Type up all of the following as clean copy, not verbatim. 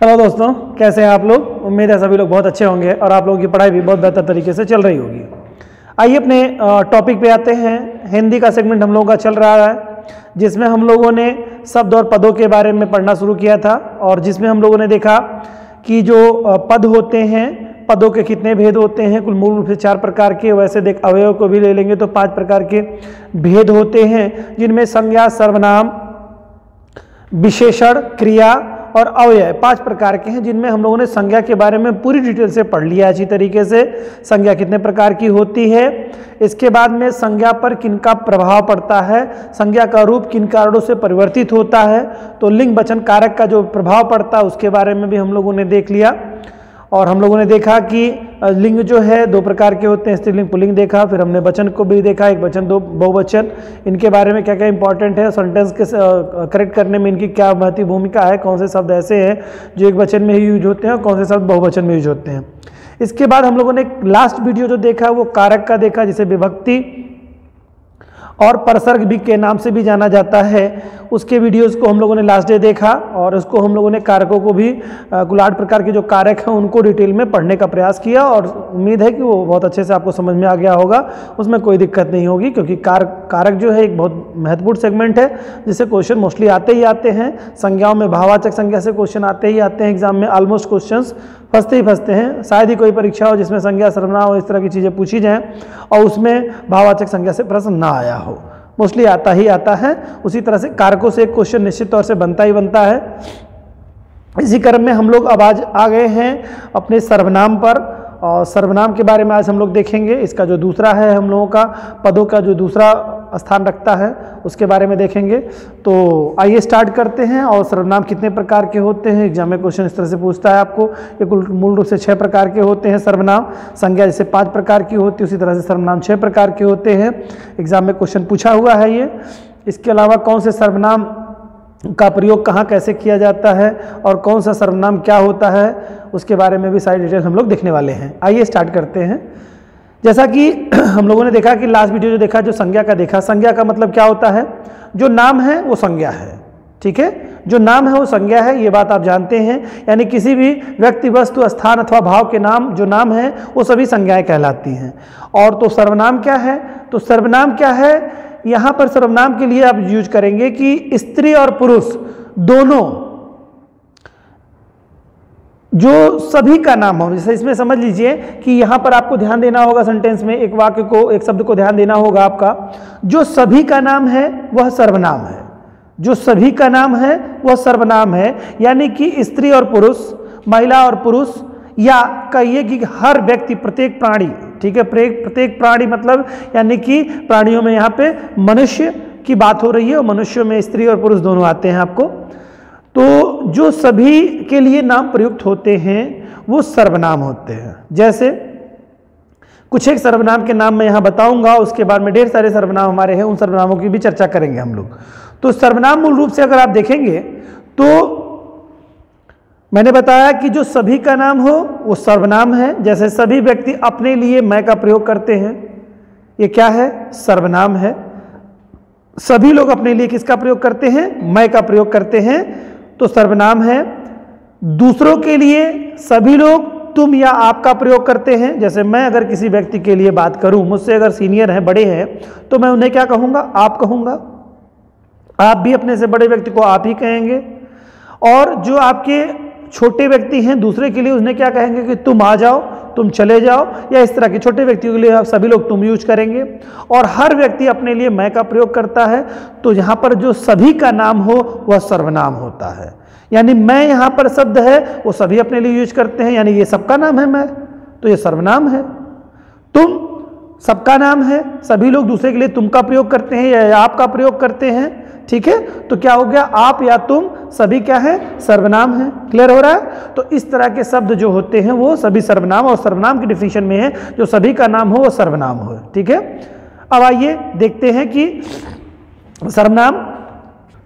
Hello दोस्तों, कैसे हैं आप लोग। उम्मीद है सभी लोग बहुत अच्छे होंगे और आप लोगों की पढ़ाई भी बहुत बेहतर तरीके से चल रही होगी। आइए अपने टॉपिक पे आते हैं। हिंदी का सेगमेंट हम लोगों का चल रहा है, जिसमें हम लोगों ने शब्द और पदों के बारे में पढ़ना शुरू किया था और जिसमें हम लोगों ने देखा कि जो पद होते हैं, पदों के कितने भेद होते हैं। कुल मूल रूप से 4 प्रकार के, वैसे देख अवयव को भी ले लेंगे तो 5 प्रकार के भेद होते हैं, जिनमें संज्ञा, सर्वनाम, विशेषण, क्रिया और अव्यय 5 प्रकार के हैं, जिनमें हम लोगों ने संज्ञा के बारे में पूरी डिटेल से पढ़ लिया अच्छी तरीके से। संज्ञा कितने प्रकार की होती है, इसके बाद में संज्ञा पर किनका प्रभाव पड़ता है, संज्ञा का रूप किन कारणों से परिवर्तित होता है, तो लिंग वचन कारक का जो प्रभाव पड़ता है उसके बारे में भी हम लोगों ने देख लिया। और हम लोगों ने देखा कि लिंग जो है 2 प्रकार के होते हैं, स्त्रीलिंग पुल्लिंग देखा। फिर हमने वचन को भी देखा, एक वचन, 2 बहुवचन, इनके बारे में क्या क्या इंपॉर्टेंट है, सेंटेंस के करेक्ट करने में इनकी क्या महत्वपूर्ण भूमिका है, कौन से शब्द ऐसे हैं जो एक वचन में ही यूज होते हैं और कौन से शब्द बहुवचन में यूज होते हैं। इसके बाद हम लोगों ने लास्ट वीडियो जो देखा वो कारक का देखा, जिसे विभक्ति और परसर्ग भी के नाम से भी जाना जाता है। उसके वीडियोस को हम लोगों ने लास्ट डे देखा और उसको हम लोगों ने कारकों को भी कुल 8 प्रकार के जो कारक हैं उनको डिटेल में पढ़ने का प्रयास किया और उम्मीद है कि वो बहुत अच्छे से आपको समझ में आ गया होगा, उसमें कोई दिक्कत नहीं होगी, क्योंकि कारक जो है एक बहुत महत्वपूर्ण सेगमेंट है जिससे क्वेश्चन मोस्टली आते ही आते हैं। संज्ञाओं में भाववाचक संज्ञा से क्वेश्चन आते ही आते हैं एग्जाम में, ऑलमोस्ट क्वेश्चन फंसते ही फंसते हैं। शायद ही कोई परीक्षा हो जिसमें संज्ञा, सर्वनाम और इस तरह की चीज़ें पूछी जाएं और उसमें भाववाचक संज्ञा से प्रश्न ना आया हो, मोस्टली आता ही आता है। उसी तरह से कारकों से एक क्वेश्चन निश्चित तौर से बनता ही बनता है। इसी क्रम में हम लोग अब आज आ गए हैं अपने सर्वनाम पर, और सर्वनाम के बारे में आज हम लोग देखेंगे। इसका जो दूसरा है हम लोगों का, पदों का जो दूसरा स्थान रखता है उसके बारे में देखेंगे। तो आइए स्टार्ट करते हैं। और सर्वनाम कितने प्रकार के होते हैं, एग्जाम में क्वेश्चन इस तरह से पूछता है आपको। ये मूल रूप से 6 प्रकार के होते हैं सर्वनाम। संज्ञा जैसे 5 प्रकार की होती है, उसी तरह से सर्वनाम 6 प्रकार के होते हैं। एग्जाम में क्वेश्चन पूछा हुआ है ये। इसके अलावा कौन से सर्वनाम का प्रयोग कहाँ कैसे किया जाता है और कौन सा सर्वनाम क्या होता है, उसके बारे में भी सारी डिटेल हम लोग देखने वाले हैं। आइए स्टार्ट करते हैं। जैसा कि हम लोगों ने देखा कि लास्ट वीडियो जो देखा, जो संज्ञा का देखा, संज्ञा का मतलब क्या होता है, जो नाम है वो संज्ञा है, ठीक है, जो नाम है वो संज्ञा है, ये बात आप जानते हैं। यानी किसी भी व्यक्ति, वस्तु, स्थान अथवा भाव के नाम जो नाम है वो सभी संज्ञाएं कहलाती हैं। और तो सर्वनाम क्या है, तो सर्वनाम क्या है, यहाँ पर सर्वनाम के लिए आप यूज करेंगे कि स्त्री और पुरुष दोनों, जो सभी का नाम हो। जैसे इसमें समझ लीजिए कि यहाँ पर आपको ध्यान देना होगा, सेंटेंस में एक वाक्य को, एक शब्द को ध्यान देना होगा आपका। जो सभी का नाम है वह सर्वनाम है, जो सभी का नाम है वह सर्वनाम है। यानी कि स्त्री और पुरुष, महिला और पुरुष, या कहिए कि हर व्यक्ति, प्रत्येक प्राणी, ठीक है, प्रत्येक प्राणी मतलब यानी कि प्राणियों में यहाँ पे मनुष्य की बात हो रही है और मनुष्यों में स्त्री और पुरुष दोनों आते हैं आपको। तो जो सभी के लिए नाम प्रयुक्त होते हैं वो सर्वनाम होते हैं। जैसे कुछ एक सर्वनाम के नाम मैं यहाँ बताऊंगा, उसके बाद में ढेर सारे सर्वनाम हमारे हैं, उन सर्वनामों की भी चर्चा करेंगे हम लोग। तो सर्वनाम मूल रूप से अगर आप देखेंगे तो मैंने बताया कि जो सभी का नाम हो वो सर्वनाम है। जैसे सभी व्यक्ति अपने लिए मैं का प्रयोग करते हैं, ये क्या है, सर्वनाम है। सभी लोग अपने लिए किसका प्रयोग करते हैं, मैं का प्रयोग करते हैं, तो सर्वनाम है। दूसरों के लिए सभी लोग तुम या आप का प्रयोग करते हैं। जैसे मैं अगर किसी व्यक्ति के लिए बात करूं, मुझसे अगर सीनियर हैं, बड़े हैं, तो मैं उन्हें क्या कहूंगा, आप कहूंगा। आप भी अपने से बड़े व्यक्ति को आप ही कहेंगे। और जो आपके छोटे व्यक्ति हैं, दूसरे के लिए उन्हें क्या कहेंगे कि तुम आ जाओ, तुम चले जाओ, या इस तरह के छोटे व्यक्तियों के लिए आप सभी लोग तुम यूज करेंगे। और हर व्यक्ति अपने लिए मैं का प्रयोग करता है। तो यहाँ पर जो सभी का नाम हो वह सर्वनाम होता है। यानी मैं यहाँ पर शब्द है वो सभी अपने लिए यूज करते हैं, यानी ये सबका नाम है मैं, तो ये सर्वनाम है। तुम सबका नाम है, सभी लोग दूसरे के लिए तुम का प्रयोग करते हैं या आप का प्रयोग करते हैं, ठीक है, तो क्या हो गया, आप या तुम सभी क्या है, सर्वनाम है। क्लियर हो रहा है। तो इस तरह के शब्द जो होते हैं वो सभी सर्वनाम, और सर्वनाम की डिफिनेशन में है जो सभी का नाम हो वो सर्वनाम हो, ठीक है। अब आइए देखते हैं कि सर्वनाम,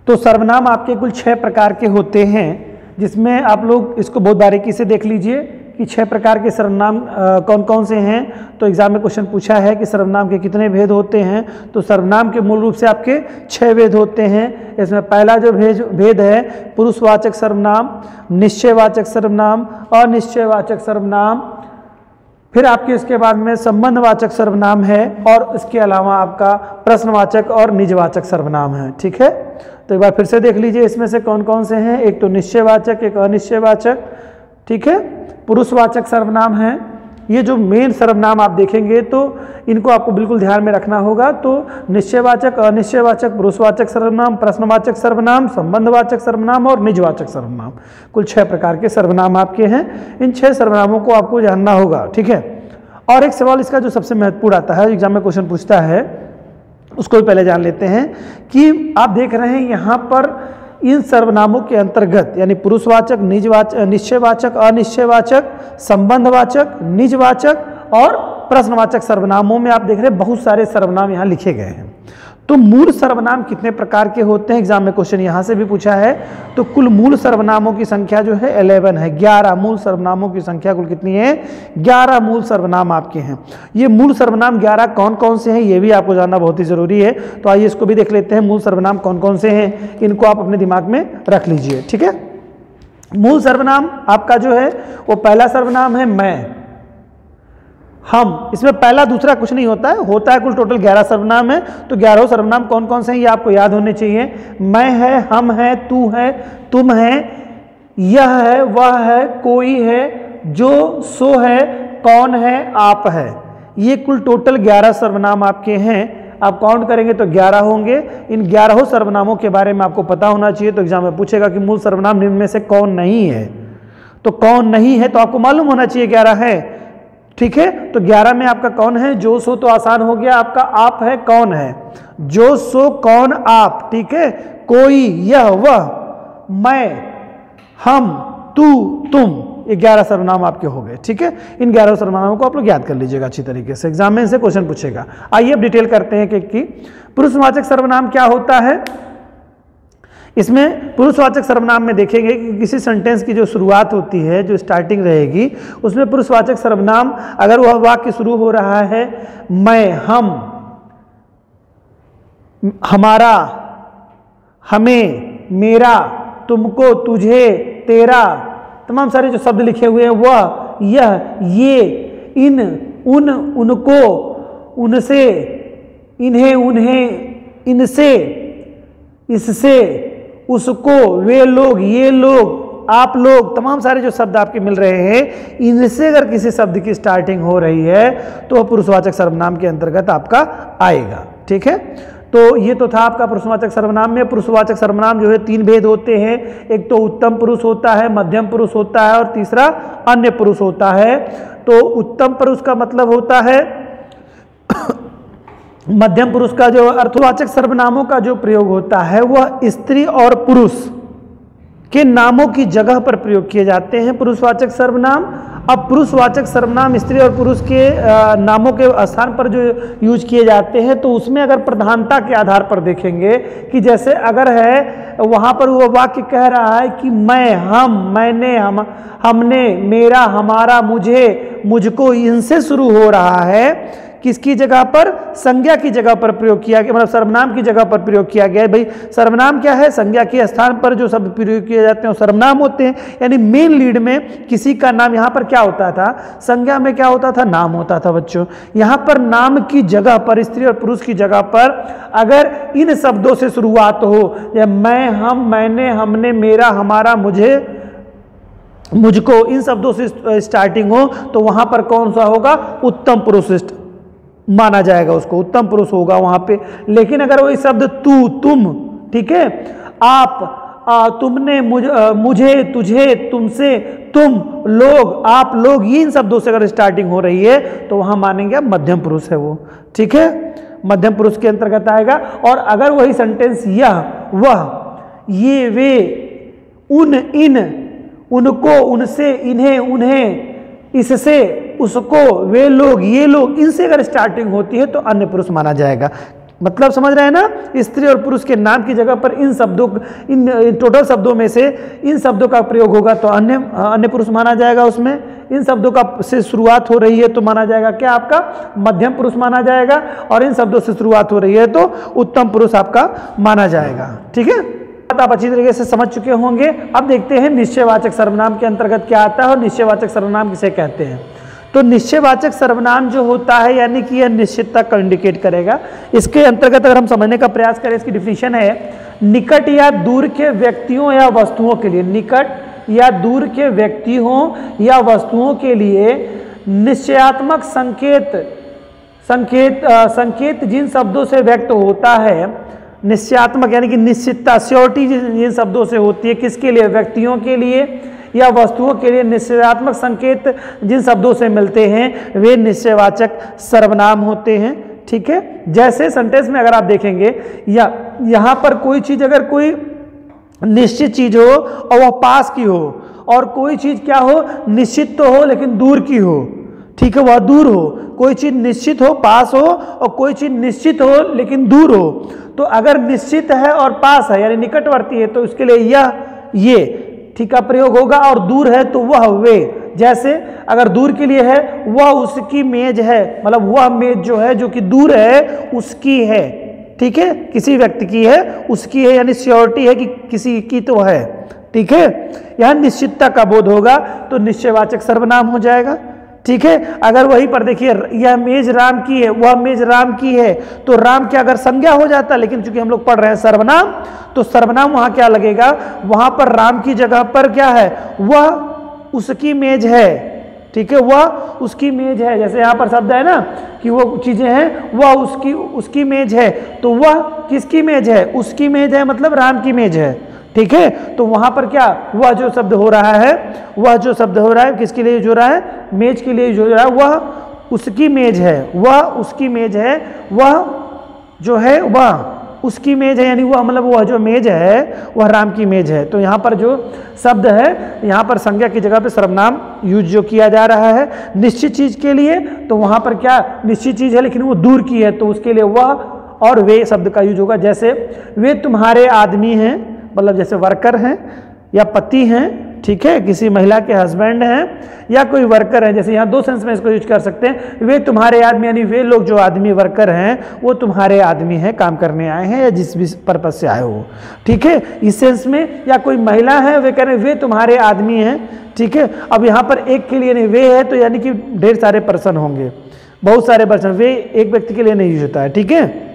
तो सर्वनाम आपके कुल 6 प्रकार के होते हैं, जिसमें आप लोग इसको बहुत बारीकी से देख लीजिए। कि 6 प्रकार के सर्वनाम कौन कौन से हैं। तो एग्जाम में क्वेश्चन पूछा है कि सर्वनाम के कितने भेद होते हैं। तो सर्वनाम के मूल रूप से आपके 6 भेद होते हैं। इसमें पहला जो भेद है पुरुषवाचक सर्वनाम, निश्चयवाचक सर्वनाम, अनिश्चयवाचक सर्वनाम, फिर आपके इसके बाद में संबंधवाचक सर्वनाम है, और इसके अलावा आपका प्रश्नवाचक और निजवाचक सर्वनाम है। ठीक है, तो एक बार फिर से देख लीजिए इसमें से कौन कौन से हैं। एक तो निश्चयवाचक, एक अनिश्चयवाचक। ठीक है, पुरुषवाचक सर्वनाम है। ये जो मेन सर्वनाम आप देखेंगे तो इनको आपको बिल्कुल ध्यान में रखना होगा। तो निश्चयवाचक, अनिश्चयवाचक, पुरुषवाचक सर्वनाम, प्रश्नवाचक सर्वनाम, संबंधवाचक सर्वनाम और निजवाचक सर्वनाम, कुल 6 प्रकार के सर्वनाम आपके हैं। इन 6 सर्वनामों को आपको जानना होगा। ठीक है, और एक सवाल इसका जो सबसे महत्वपूर्ण आता है, एग्जाम में क्वेश्चन पूछता है, उसको भी पहले जान लेते हैं कि आप देख रहे हैं यहाँ पर इन सर्वनामों के अंतर्गत यानी पुरुषवाचक, निश्चयवाचक, अनिश्चयवाचक, संबंधवाचक, निजवाचक और प्रश्नवाचक सर्वनामों में आप देख रहे हैं बहुत सारे सर्वनाम यहाँ लिखे गए हैं। तो मूल सर्वनाम कितने प्रकार के होते हैं, एग्जाम में क्वेश्चन यहाँ से भी पूछा है। तो कुल मूल सर्वनामों की संख्या जो है 11 है। 11 मूल सर्वनामों की संख्या कुल कितनी है? 11 मूल सर्वनाम आपके हैं। ये मूल सर्वनाम 11 कौन कौन से हैं ये भी आपको जानना बहुत ही जरूरी है। तो आइए इसको भी देख लेते हैं, मूल सर्वनाम कौन कौन से हैं, इनको आप अपने दिमाग में रख लीजिए। ठीक है, मूल सर्वनाम आपका जो है वो पहला सर्वनाम है मैं, हम। इसमें पहला दूसरा कुछ नहीं होता है कुल टोटल 11 सर्वनाम है। तो 11 सर्वनाम कौन कौन से हैं ये आपको याद होने चाहिए। मैं है, हम है, तू है, तुम है, यह है, वह है, कोई है, जो, सो है, कौन है, आप है। ये कुल टोटल 11 सर्वनाम आपके हैं। आप काउंट करेंगे तो 11 होंगे। इन 11 सर्वनामों के बारे में आपको पता होना चाहिए। तो एग्जाम में पूछेगा कि मूल सर्वनाम निम्न में से कौन नहीं है, तो कौन नहीं है तो आपको मालूम होना चाहिए 11 है। ठीक है, तो 11 में आपका कौन है? जो, सो तो आसान हो गया आपका। आप है, कौन है? जो, सो, कौन, आप। ठीक है, कोई, यह, वह, मैं, हम, तू, तुम, ये 11 सर्वनाम आपके हो गए। ठीक है, इन 11 सर्वनामों को आप लोग याद कर लीजिएगा अच्छी तरीके से, एग्जाम में से क्वेश्चन पूछेगा। आइए अब डिटेल करते हैं कि पुरुषवाचक सर्वनाम क्या होता है। इसमें पुरुषवाचक सर्वनाम में देखेंगे कि किसी सेंटेंस की जो शुरुआत होती है, जो स्टार्टिंग रहेगी, उसमें पुरुषवाचक सर्वनाम अगर वह वाक्य शुरू हो रहा है मैं, हम, हमारा, हमें, मेरा, तुमको, तुझे, तेरा, तमाम सारे जो शब्द लिखे हुए हैं, वह, यह, ये, इन, उन, उनको, उनसे, इन्हें, उन्हें, इनसे, इससे, उसको, वे लोग, ये लोग, आप लोग, तमाम सारे जो शब्द आपके मिल रहे हैं, इनसे अगर किसी शब्द की स्टार्टिंग हो रही है तो वह पुरुषवाचक सर्वनाम के अंतर्गत आपका आएगा। ठीक है, तो ये तो था आपका पुरुषवाचक सर्वनाम में। पुरुषवाचक सर्वनाम जो है 3 भेद होते हैं। एक तो उत्तम पुरुष होता है, मध्यम पुरुष होता है और तीसरा अन्य पुरुष होता है। तो उत्तम पुरुष का मतलब होता है मध्यम पुरुष का जो अर्थवाचक सर्वनामों का जो प्रयोग होता है वह स्त्री और पुरुष के नामों की जगह पर प्रयोग किए जाते हैं पुरुषवाचक सर्वनाम। अब पुरुषवाचक सर्वनाम स्त्री और पुरुष के नामों के स्थान पर जो यूज किए जाते हैं तो उसमें अगर प्रधानता के आधार पर देखेंगे कि जैसे अगर है वहाँ पर वो वाक्य कह रहा है कि मैं, हम, मैंने, हमने, मेरा, हमारा, मुझे, मुझको, इनसे शुरू हो रहा है, किसकी जगह पर? संज्ञा की जगह पर प्रयोग किया गया, मतलब सर्वनाम की जगह पर प्रयोग किया गया है। भाई सर्वनाम क्या है? संज्ञा के स्थान पर जो शब्द प्रयोग किए जाते हैं सर्वनाम होते हैं। यानी मेन लीड में किसी का नाम यहाँ पर क्या होता था? संज्ञा में क्या होता था? नाम होता था बच्चों। यहाँ पर नाम की जगह पर, स्त्री और पुरुष की जगह पर अगर इन शब्दों से शुरुआत हो, या मैं, हम, मैंने, हमने, मेरा, हमारा, मुझे, मुझको, इन शब्दों से स्टार्टिंग हो तो वहां पर कौन सा होगा? उत्तम पुरुष माना जाएगा, उसको उत्तम पुरुष होगा वहां पे। लेकिन अगर वही शब्द तू, तुम, ठीक है, आप, तुमने, मुझे, तुझे, तुमसे, तुम, लोग, आप लोग, ये इन शब्दों से अगर स्टार्टिंग हो रही है तो वहां मानेंगे मध्यम पुरुष है वो। ठीक है, मध्यम पुरुष के अंतर्गत आएगा। और अगर वही सेंटेंस यह, वह, ये, वे, उन, इन, उनको, उनसे, इन्हें, उन्हें, इससे, उसको, वे लोग, ये लोग, इनसे अगर स्टार्टिंग होती है तो अन्य पुरुष माना जाएगा। मतलब समझ रहे हैं ना? स्त्री और पुरुष के नाम की जगह पर इन शब्दों, इन टोटल शब्दों में से इन शब्दों का प्रयोग होगा तो अन्य पुरुष माना जाएगा उसमें। इन शब्दों का से शुरुआत हो रही है तो माना जाएगा क्या, आपका मध्यम पुरुष माना जाएगा, और इन शब्दों से शुरुआत हो रही है तो उत्तम पुरुष आपका माना जाएगा। ठीक है, आप अच्छी तरीके से समझ चुके होंगे। अब देखते हैं निश्चयवाचक सर्वनाम के अंतर्गत क्या आता है और निश्चयवाचक सर्वनाम किसे कहते हैं। तो निश्चयवाचक सर्वनाम जो होता है यानी कि यह निश्चितता को इंडिकेट करेगा। इसके अंतर्गत अगर हम समझने का प्रयास करें, इसकी डिफिनीशन है निकट या दूर के व्यक्तियों या वस्तुओं के लिए, निकट या दूर के व्यक्तियों या वस्तुओं के लिए निश्चयात्मक संकेत जिन शब्दों से व्यक्त होता है, निश्चयात्मक यानी कि निश्चितता, श्योरिटी जिन शब्दों से होती है, किसके लिए, व्यक्तियों के लिए या वस्तुओं के लिए निश्चयात्मक संकेत जिन शब्दों से मिलते हैं वे निश्चयवाचक सर्वनाम होते हैं। ठीक है, जैसे सेंटेंस में अगर आप देखेंगे या यहाँ पर कोई चीज, अगर कोई निश्चित चीज हो और वह पास की हो, और कोई चीज क्या हो, निश्चित तो हो लेकिन दूर की हो, ठीक है, वह दूर हो, कोई चीज निश्चित हो पास हो और कोई चीज निश्चित हो लेकिन दूर हो, तो अगर निश्चित है और पास है यानी निकटवर्ती है तो उसके लिए यह ये ठीक का प्रयोग होगा, और दूर है तो वह वे। जैसे अगर दूर के लिए है वह उसकी मेज है, मतलब वह मेज जो है जो कि दूर है उसकी है, ठीक है, किसी व्यक्ति की है उसकी है, यानी श्योरिटी है कि किसी की तो है। ठीक है, यह निश्चितता का बोध होगा तो निश्चयवाचक सर्वनाम हो जाएगा। ठीक है, अगर वहीं पर देखिए यह मेज राम की है, वह मेज राम की है, तो राम क्या अगर संज्ञा हो जाता, लेकिन चूंकि हम लोग पढ़ रहे हैं सर्वनाम, तो सर्वनाम वहां क्या लगेगा, वहां पर राम की जगह पर क्या है, वह उसकी मेज है। ठीक है, वह उसकी मेज है, जैसे यहाँ पर शब्द है ना कि वो चीजें हैं, वह उसकी मेज है, तो वह किसकी मेज है, उसकी मेज है, मतलब राम की मेज है। ठीक है, तो वहां पर क्या, वह जो शब्द हो रहा है, वह जो शब्द हो रहा है किसके लिए जो रहा है, मेज के लिए जो रहा है, वह उसकी मेज है, वह उसकी मेज है, वह जो है वह उसकी मेज है, यानी वह मतलब वह जो मेज है वह राम की मेज है। तो यहाँ पर जो शब्द है, यहाँ पर संज्ञा की जगह पे सर्वनाम यूज जो किया जा रहा है निश्चित चीज के लिए, तो वहां पर क्या निश्चित चीज है लेकिन वो दूर की है, तो उसके लिए वह और वे शब्द का यूज होगा। जैसे वे तुम्हारे आदमी हैं, मतलब जैसे वर्कर हैं या पति हैं, ठीक है, किसी महिला के हस्बैंड हैं या कोई वर्कर है, जैसे यहाँ दो सेंस में इसको यूज कर सकते हैं, वे तुम्हारे आदमी, यानी वे लोग जो आदमी वर्कर हैं वो तुम्हारे आदमी हैं, काम करने आए हैं या जिस भी पर्पज से आए हो। ठीक है, इस सेंस में, या कोई महिला है वे कह रहे हैं वे तुम्हारे आदमी हैं। ठीक है, अब यहाँ पर एक के लिए नहीं, वे है तो यानी कि ढेर सारे पर्सन होंगे, बहुत सारे पर्सन, वे एक व्यक्ति के लिए नहीं यूज होता है। ठीक है,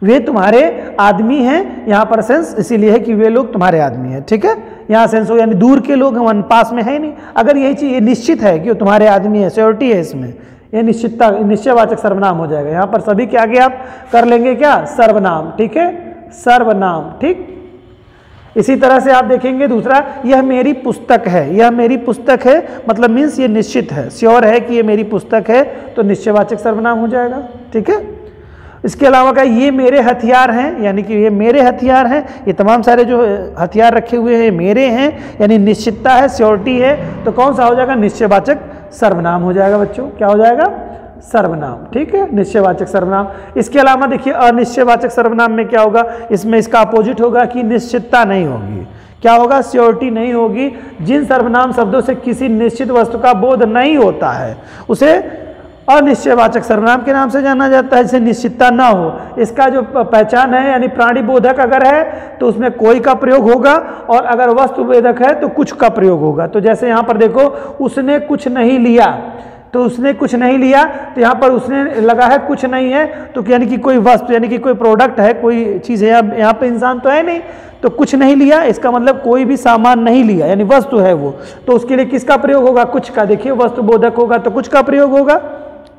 वे तुम्हारे आदमी हैं, यहाँ पर सेंस इसीलिए है कि वे लोग तुम्हारे आदमी हैं। ठीक है, यहाँ सेंस हो यानी दूर के लोग हम पास में है नहीं, अगर यही चीज ये निश्चित है कि वो तुम्हारे आदमी है, श्योरिटी है इसमें, ये निश्चितता निश्चयवाचक सर्वनाम हो जाएगा। यहाँ पर सभी के आगे आप कर लेंगे क्या, सर्वनाम। ठीक है, सर्वनाम। ठीक, इसी तरह से आप देखेंगे दूसरा, यह मेरी पुस्तक है, यह मेरी पुस्तक है, मतलब मीन्स ये निश्चित है, श्योर है कि ये मेरी पुस्तक है, तो निश्चयवाचक सर्वनाम हो जाएगा। ठीक है, इसके अलावा क्या, ये मेरे हथियार हैं, यानी कि ये मेरे हथियार हैं, ये तमाम सारे जो हथियार रखे हुए हैं मेरे हैं, यानी निश्चितता है, श्योरिटी है, तो कौन सा हो जाएगा, निश्चयवाचक सर्वनाम हो जाएगा बच्चों। क्या हो जाएगा, सर्वनाम। ठीक है, निश्चयवाचक सर्वनाम। इसके अलावा देखिए अनिश्चयवाचक सर्वनाम में क्या होगा, इसमें इसका अपोजिट होगा कि निश्चितता नहीं होगी। क्या होगा, श्योरिटी नहीं होगी। जिन सर्वनाम शब्दों से किसी निश्चित वस्तु का बोध नहीं होता है उसे अनिश्चयवाचक सर्वनाम के नाम से जाना जाता है, जिसे निश्चितता ना हो। इसका जो पहचान है, यानी प्राणी बोधक अगर है तो उसमें कोई का प्रयोग होगा, और अगर वस्तु बोधक है तो कुछ का प्रयोग होगा। तो जैसे यहाँ पर देखो, उसने कुछ नहीं लिया, तो उसने कुछ नहीं लिया, तो यहाँ पर उसने लगा है कुछ नहीं है, तो यानी कि कोई वस्तु, यानी कि कोई प्रोडक्ट है, कोई चीज़ है, यहाँ पे इंसान तो है नहीं, तो कुछ नहीं लिया, इसका मतलब कोई भी सामान नहीं लिया, यानी वस्तु है वो, तो उसके लिए किसका प्रयोग होगा, कुछ का। देखिए वस्तु बोधक होगा तो कुछ का प्रयोग होगा।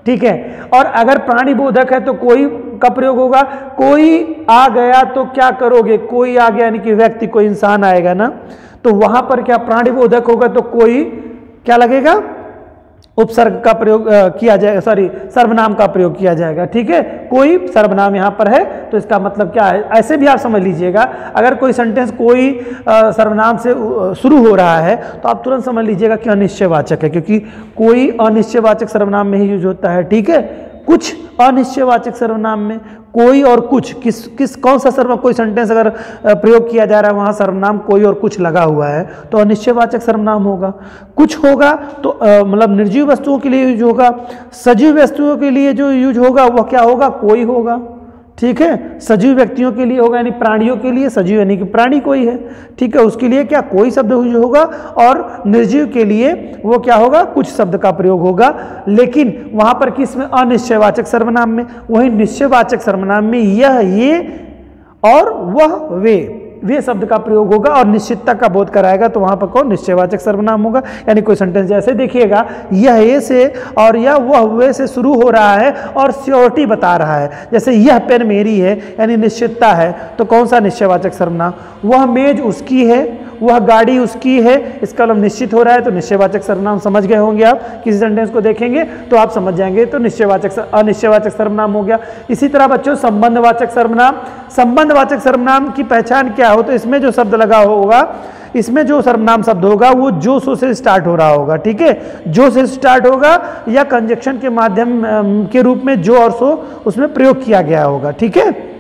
ठीक है, और अगर प्राणी बोधक है तो कोई का प्रयोग होगा। कोई आ गया तो क्या करोगे, कोई आ गया यानी कि व्यक्ति, कोई इंसान आएगा ना, तो वहां पर क्या प्राणी बोधक होगा, तो कोई क्या लगेगा, उपसर्ग का प्रयोग किया जाएगा, सॉरी सर्वनाम का प्रयोग किया जाएगा। ठीक है, कोई सर्वनाम यहाँ पर है, तो इसका मतलब क्या है, ऐसे भी आप समझ लीजिएगा, अगर कोई सेंटेंस कोई सर्वनाम से शुरू हो रहा है तो आप तुरंत समझ लीजिएगा कि अनिश्चयवाचक है, क्योंकि कोई अनिश्चयवाचक सर्वनाम में ही यूज होता है। ठीक है, कुछ अनिश्चयवाचक सर्वनाम में, कोई और कुछ, किस कौन सा सर्वनाम, कोई सेंटेंस अगर प्रयोग किया जा रहा है वहां सर्वनाम कोई और कुछ लगा हुआ है तो अनिश्चयवाचक सर्वनाम होगा। कुछ होगा तो मतलब निर्जीव वस्तुओं के लिए यूज होगा, सजीव वस्तुओं के लिए जो यूज होगा वह क्या होगा, कोई होगा। ठीक है, सजीव व्यक्तियों के लिए होगा यानी प्राणियों के लिए, सजीव यानी कि प्राणी कोई है, ठीक है, उसके लिए क्या कोई शब्द यूज होगा, और निर्जीव के लिए वो क्या होगा, कुछ शब्द का प्रयोग होगा। लेकिन वहां पर किस में, अनिश्चयवाचक सर्वनाम में। वही निश्चयवाचक सर्वनाम में यह, ये और वह, वे शब्द का प्रयोग होगा और निश्चितता का बोध कराएगा, तो वहां पर कौन, निश्चयवाचक सर्वनाम होगा। यानी कोई सेंटेंस जैसे देखिएगा, यह ए से और यह वह वे से शुरू हो रहा है और श्योरिटी बता रहा है, जैसे यह पेन मेरी है यानी निश्चितता है, तो कौन सा निश्चयवाचक सर्वनाम। वह मेज उसकी है, वह गाड़ी उसकी है, इसका मतलब निश्चित हो रहा है, तो निश्चयवाचक सर्वनाम समझ गए होंगे आप। किसी सेंटेंस को देखेंगे तो आप समझ जाएंगे, तो अनिश्चयवाचक सर्वनाम हो गया। इसी तरह बच्चों संबंधवाचक सर्वनाम, संबंधवाचक सर्वनाम की पहचान क्या हो, तो इसमें जो शब्द लगा होगा, इसमें जो सर्वनाम शब्द होगा वो जो सो से स्टार्ट हो रहा होगा। ठीक है, जो से स्टार्ट होगा या कंजक्शन के माध्यम के रूप में जो और सो उसमें प्रयोग किया गया होगा। ठीक है,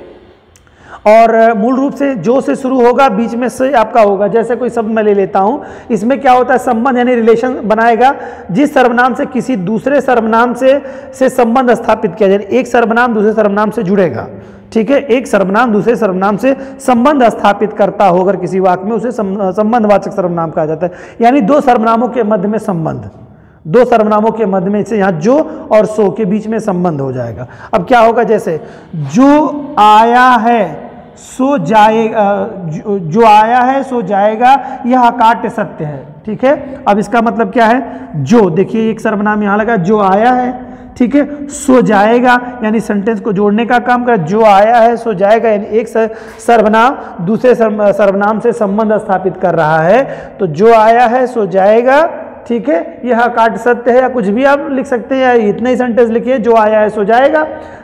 और मूल रूप से जो से शुरू होगा, बीच में से आपका होगा। जैसे कोई शब्द मैं ले लेता हूं, इसमें क्या होता है, संबंध यानी रिलेशन बनाएगा। जिस सर्वनाम से किसी दूसरे सर्वनाम से संबंध स्थापित किया जाए, एक सर्वनाम दूसरे सर्वनाम से जुड़ेगा। ठीक है, एक सर्वनाम दूसरे सर्वनाम से संबंध स्थापित करता हो अगर किसी वाक्य में, उसे संबंधवाचक सर्वनाम कहा जाता है। यानी दो सर्वनामों के मध्य में संबंध, दो सर्वनामों के मध्य में से यहाँ जो और सो के बीच में संबंध हो जाएगा। अब क्या होगा, जैसे जो आया है सो जाएगा, जो आया है सो जाएगा, यह अकाट्य सत्य है। ठीक है, अब इसका मतलब क्या है, जो, देखिए एक सर्वनाम यहाँ लगा, जो आया है, ठीक है, सो जाएगा यानी सेंटेंस को जोड़ने का काम कर, जो आया है सो जाएगा यानी एक सर्वनाम दूसरे सर्वनाम से संबंध स्थापित कर रहा है, तो जो आया है सो जाएगा। ठीक है, यह अकाट्य सत्य है, या कुछ भी आप लिख सकते हैं, या इतने ही सेंटेंस लिखिए, जो आया है सो जाएगा,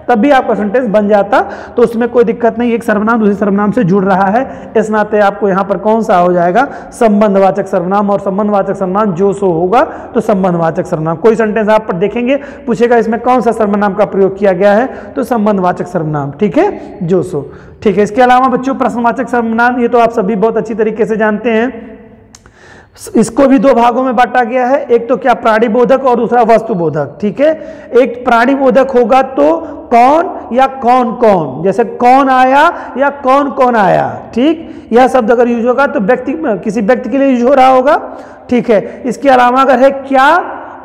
तब भी आपका सेंटेंस बन जाता, तो उसमें कोई दिक्कत नहीं, एक सर्वनाम दूसरे सर्वनाम से जुड़ रहा है, इस नाते आपको यहाँ पर कौन सा हो जाएगा, संबंधवाचक सर्वनाम। और संबंधवाचक सर्वनाम जो सो होगा तो संबंधवाचक सर्वनाम। कोई सेंटेंस आप पर देखेंगे, पूछेगा इसमें कौन सा सर्वनाम का प्रयोग किया गया है, तो संबंधवाचक सर्वनाम। ठीक है, जो सो। ठीक है, इसके अलावा बच्चों प्रश्नवाचक सर्वनाम, ये तो आप सभी बहुत अच्छी तरीके से जानते हैं। इसको भी दो भागों में बांटा गया है, एक तो क्या प्राणिबोधक और दूसरा वस्तुबोधक। ठीक है, एक प्राणिबोधक होगा तो कौन या कौन कौन, जैसे कौन आया या कौन कौन आया। ठीक, यह शब्द अगर यूज होगा तो व्यक्ति, किसी व्यक्ति के लिए यूज हो रहा होगा। ठीक है, इसके अलावा अगर है क्या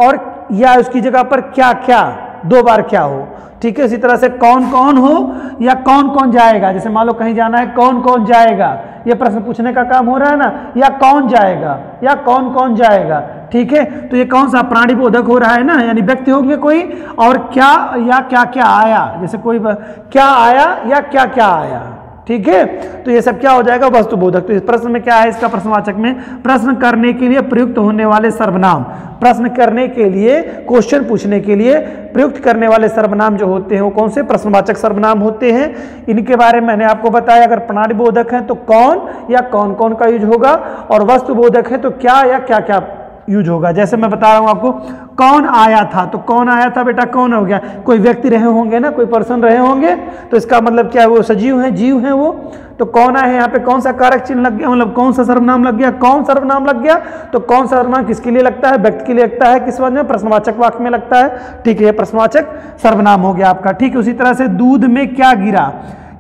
और या उसकी जगह पर क्या क्या, दो बार क्या हो। ठीक है, इसी तरह से कौन कौन हो या कौन कौन जाएगा, जैसे मान लो कहीं जाना है, कौन कौन जाएगा, ये प्रश्न पूछने का काम हो रहा है ना, या कौन जाएगा या कौन कौन जाएगा। ठीक है, तो ये कौन सा प्राणिबोधक हो रहा है ना, यानी व्यक्ति होंगे कोई, और क्या या क्या क्या आया, जैसे कोई क्या आया या क्या क्या आया। ठीक है, तो ये सब क्या हो जाएगा, वस्तुबोधक। तो इस प्रश्न में क्या है, इसका प्रश्नवाचक में प्रश्न करने के लिए प्रयुक्त होने वाले सर्वनाम, प्रश्न करने के लिए, क्वेश्चन पूछने के लिए प्रयुक्त करने वाले सर्वनाम जो होते हैं वो कौन से, प्रश्नवाचक सर्वनाम होते हैं। इनके बारे में मैंने आपको बताया, अगर प्राणिबोधक है तो कौन या कौन कौन का यूज होगा, और वस्तुबोधक है तो क्या या क्या क्या यूज होगा। जैसे मैं बता रहा हूं आपको, कौन आया था, तो कौन आया था बेटा, कौन हो गया, कोई व्यक्ति रहे होंगे ना, कोई पर्सन रहे होंगे, तो इसका मतलब क्या है, वो सजीव है, जीव है वो। तो कौन आया है, यहाँ पे कौन सा कारक चिन्ह लग गया, मतलब कौन सा सर्वनाम लग गया, कौन सर्वनाम लग गया, तो कौन सर्वनाम किसके लिए लगता है, व्यक्ति के लिए लगता है, किस वजह में, प्रश्नवाचक वाक्य में लगता है। ठीक है, प्रश्नवाचक सर्वनाम हो गया आपका। ठीक है, उसी तरह से दूध में क्या गिरा,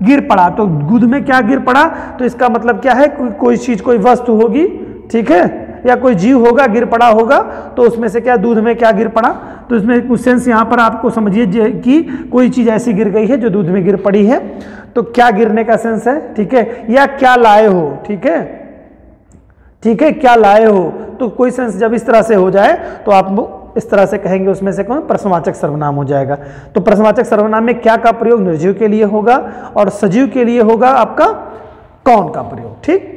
गिर पड़ा, तो दूध में क्या गिर पड़ा, तो इसका मतलब क्या है, कोई चीज, कोई वस्तु होगी। ठीक है, या कोई जीव होगा, गिर पड़ा होगा, तो उसमें से क्या, दूध में क्या गिर पड़ा, तो इसमें कुछ सेंस यहाँ पर आपको समझिए कि कोई चीज ऐसी गिर गई है जो दूध में गिर पड़ी है, तो क्या गिरने का सेंस है। ठीक है, या क्या लाए हो। ठीक है, ठीक है, क्या लाए हो, तो कोई सेंस जब इस तरह से हो जाए तो आप इस तरह से कहेंगे, उसमें से कौन, प्रश्नवाचक सर्वनाम हो जाएगा। तो प्रश्नवाचक सर्वनाम में क्या का प्रयोग निर्जीव के लिए होगा और सजीव के लिए होगा आपका कौन का प्रयोग। ठीक,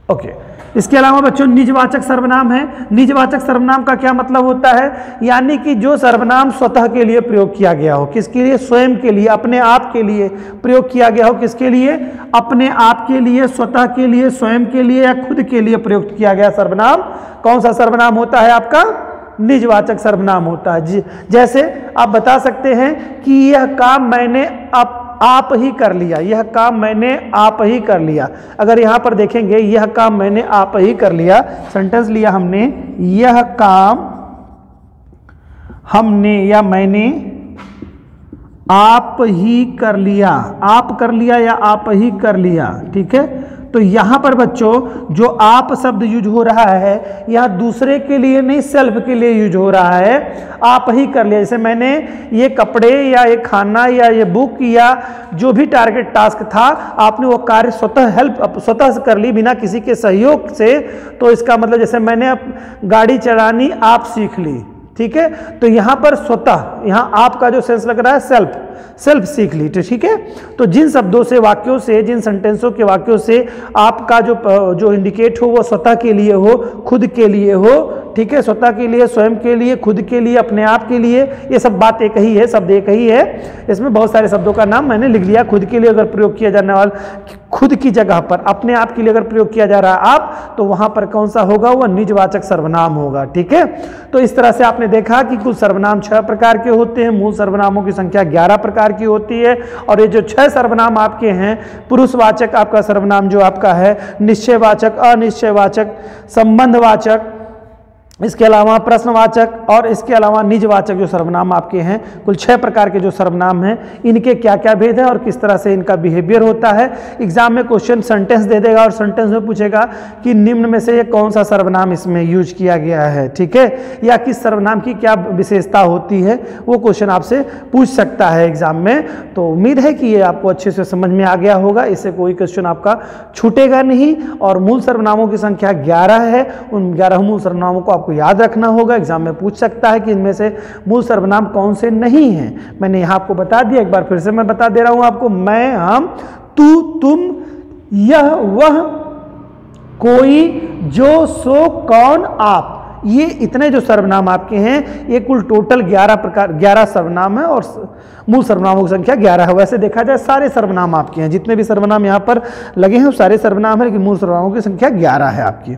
ओके। इसके अलावा बच्चों निजवाचक सर्वनाम है। निजवाचक सर्वनाम का क्या मतलब होता है, यानी कि जो सर्वनाम स्वतः के लिए प्रयोग किया गया हो, किसके लिए, स्वयं के लिए, अपने आप के लिए प्रयोग किया गया हो, किसके लिए, अपने आप के लिए, स्वतः के लिए, स्वयं के लिए या खुद के लिए प्रयुक्त किया गया सर्वनाम, कौन सा सर्वनाम होता है आपका, निजवाचक सर्वनाम होता है। जैसे आप बता सकते हैं कि यह काम मैंने आप ही कर लिया, यह काम मैंने आप ही कर लिया। अगर यहां पर देखेंगे यह काम मैंने आप ही कर लिया, सेंटेंस लिया हमने, यह काम हमने या मैंने आप ही कर लिया, आप कर लिया या आप ही कर लिया, ठीक है। तो यहां पर बच्चों जो आप शब्द यूज हो रहा है यहां दूसरे के लिए नहीं, सेल्फ के लिए यूज हो रहा है, आप ही कर लिया। जैसे मैंने ये कपड़े या ये खाना या ये बुक या जो भी टारगेट टास्क था, आपने वो कार्य स्वतः से कर ली बिना किसी के सहयोग से। तो इसका मतलब जैसे मैंने गाड़ी चलानी आप सीख ली, ठीक है। तो यहां पर स्वतः, यहां आपका जो सेंस लग रहा है सेल्फ सीख ली, ठीक है। तो जिन शब्दों से, वाक्यों से, जिन सेंटेंसों के वाक्यों से आपका जो इंडिकेट हो वो स्वतः के लिए हो, खुद के लिए हो, ठीक है। स्वतः के लिए, स्वयं के लिए, खुद के लिए, अपने आप के लिए, ये सब बात एक ही है, शब्द एक ही है। इसमें बहुत सारे शब्दों का नाम मैंने लिख लिया। खुद के लिए अगर प्रयोग किया जाने वाला, खुद की जगह पर अपने आप के लिए अगर प्रयोग किया जा रहा है आप, तो वहां पर कौन सा होगा, वह निजवाचक सर्वनाम होगा, ठीक है। तो इस तरह से आपने देखा कि कुल सर्वनाम 6 प्रकार के होते हैं, मूल सर्वनामों की संख्या 11 प्रकार की होती है। और ये जो 6 सर्वनाम आपके हैं, पुरुषवाचक आपका सर्वनाम जो आपका है, निश्चयवाचक, अनिश्चयवाचक, संबंधवाचक, इसके अलावा प्रश्नवाचक और इसके अलावा निजवाचक जो सर्वनाम आपके हैं, कुल 6 प्रकार के जो सर्वनाम हैं, इनके क्या क्या भेद है और किस तरह से इनका बिहेवियर होता है। एग्जाम में क्वेश्चन सेंटेंस दे देगा और सेंटेंस में पूछेगा कि निम्न में से ये कौन सा सर्वनाम इसमें यूज किया गया है, ठीक है, या किस सर्वनाम की क्या विशेषता होती है, वो क्वेश्चन आपसे पूछ सकता है एग्जाम में। तो उम्मीद है कि ये आपको अच्छे से समझ में आ गया होगा, इससे कोई क्वेश्चन आपका छूटेगा नहीं। और मूल सर्वनामों की संख्या 11 है, उन 11 मूल सर्वनामों को आपको याद रखना होगा। एग्जाम में पूछ सकता है कि इनमें से मूल सर्वनाम कौन से नहीं हैं। मैंने यहां आपको बता दिया, एक बार फिर से मैं बता दे रहा हूं आपको, मैं, हम, तू, तुम, यह, वह, कोई, जो, सो, कौन, आप, ये इतने जो सर्वनाम आपके हैं, ये कुल टोटल 11 सर्वनाम है और मूल सर्वनामों की संख्या 11 है। वैसे देखा जाए सारे सर्वनाम आपके हैं, जितने भी सर्वनाम यहाँ पर लगे हैं सारे सर्वनाम है, लेकिन मूल सर्वनामों की संख्या 11 है आपकी।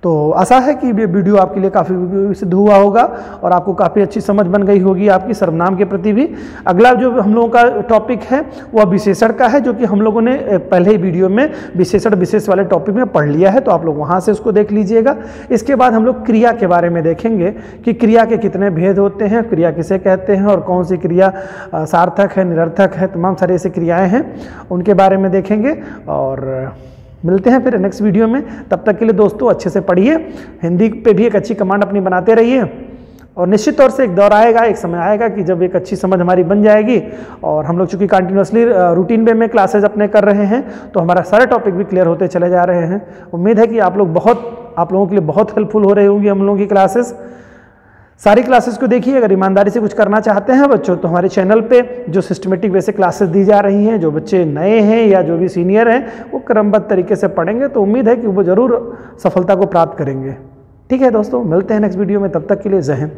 तो आशा है कि ये वीडियो आपके लिए काफ़ी सिद्ध हुआ होगा और आपको काफ़ी अच्छी समझ बन गई होगी आपकी सर्वनाम के प्रति भी। अगला जो हम लोगों का टॉपिक है वह विशेषण का है, जो कि हम लोगों ने पहले ही वीडियो में विशेषण विशेष वाले टॉपिक में पढ़ लिया है, तो आप लोग वहाँ से उसको देख लीजिएगा। इसके बाद हम लोग क्रिया के बारे में देखेंगे कि क्रिया के कितने भेद होते हैं, क्रिया किसे कहते हैं और कौन सी क्रिया सार्थक है, निरर्थक है, तमाम सारी ऐसी क्रियाएँ हैं, उनके बारे में देखेंगे। और मिलते हैं फिर नेक्स्ट वीडियो में। तब तक के लिए दोस्तों अच्छे से पढ़िए, हिंदी पे भी एक अच्छी कमांड अपनी बनाते रहिए और निश्चित तौर से एक दौर आएगा, एक समय आएगा कि जब एक अच्छी समझ हमारी बन जाएगी। और हम लोग चूँकि कंटिन्यूसली रूटीन वे में क्लासेज अपने कर रहे हैं, तो हमारा सारे टॉपिक भी क्लियर होते चले जा रहे हैं। उम्मीद है कि आप लोगों के लिए बहुत हेल्पफुल हो रही होंगी हम लोगों की क्लासेस। सारी क्लासेस को देखिए। अगर ईमानदारी से कुछ करना चाहते हैं बच्चों, तो हमारे चैनल पे जो सिस्टमेटिक वे से क्लासेस दी जा रही हैं, जो बच्चे नए हैं या जो भी सीनियर हैं, वो क्रमबद्ध तरीके से पढ़ेंगे तो उम्मीद है कि वो ज़रूर सफलता को प्राप्त करेंगे। ठीक है दोस्तों, मिलते हैं नेक्स्ट वीडियो में, तब तक के लिए जय हिंद।